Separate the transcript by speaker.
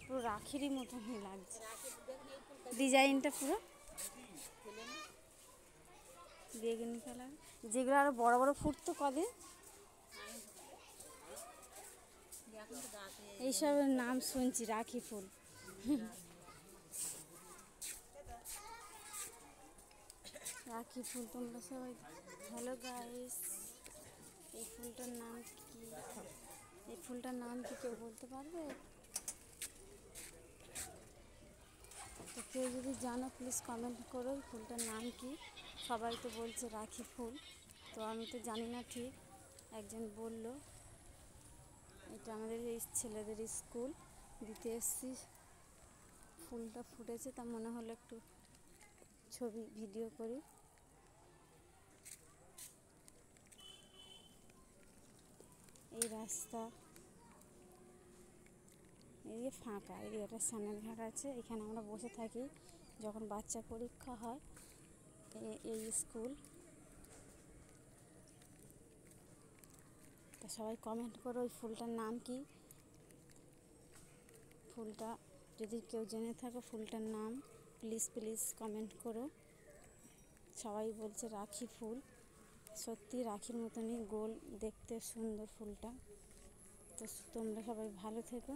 Speaker 1: পুরো রাখিরই মতনই লাগছে ডিজাইনটা, পুরো বেগুনি কালার। যেগুলো আরো বড় বড় ফুটতো কদিন, এইসবের নাম শুনছি, রাখি ফুল। রাখি ফুল তোমরা সবাই। হ্যালো গাইস, এই ফুলটার নাম কি? এই ফুলটার নাম কি কেউ বলতে পারবে? তো কেউ যদি জানো প্লিজ কমেন্ট করো এই ফুলটার নাম কি। সবাই তো বলছে রাখি ফুল, তো আমি তো জানি না ঠিক। একজন বলল, এটা আমাদের এই ছেলেদের স্কুল দিতে এসছি, ফুলটা ফুটেছে, তা মনে হলো একটু ছবি ভিডিও করি। এই রাস্তা, এদিকে ফাঁকা, এদিকে একটা স্নানের ঘাট আছে, এখানে আমরা বসে থাকি যখন বাচ্চা পরীক্ষা হয়। এই স্কুল। তা সবাই কমেন্ট করো ওই ফুলটার নাম কি। ফুলটা যদি কেউ জেনে থাকো ফুলটার নাম, প্লিজ প্লিজ কমেন্ট করো। সবাই বলছে রাখি ফুল, সত্যি রাখির মতনই গোল দেখতে, সুন্দর ফুলটা। তো তোমরা সবাই ভালো থেকো।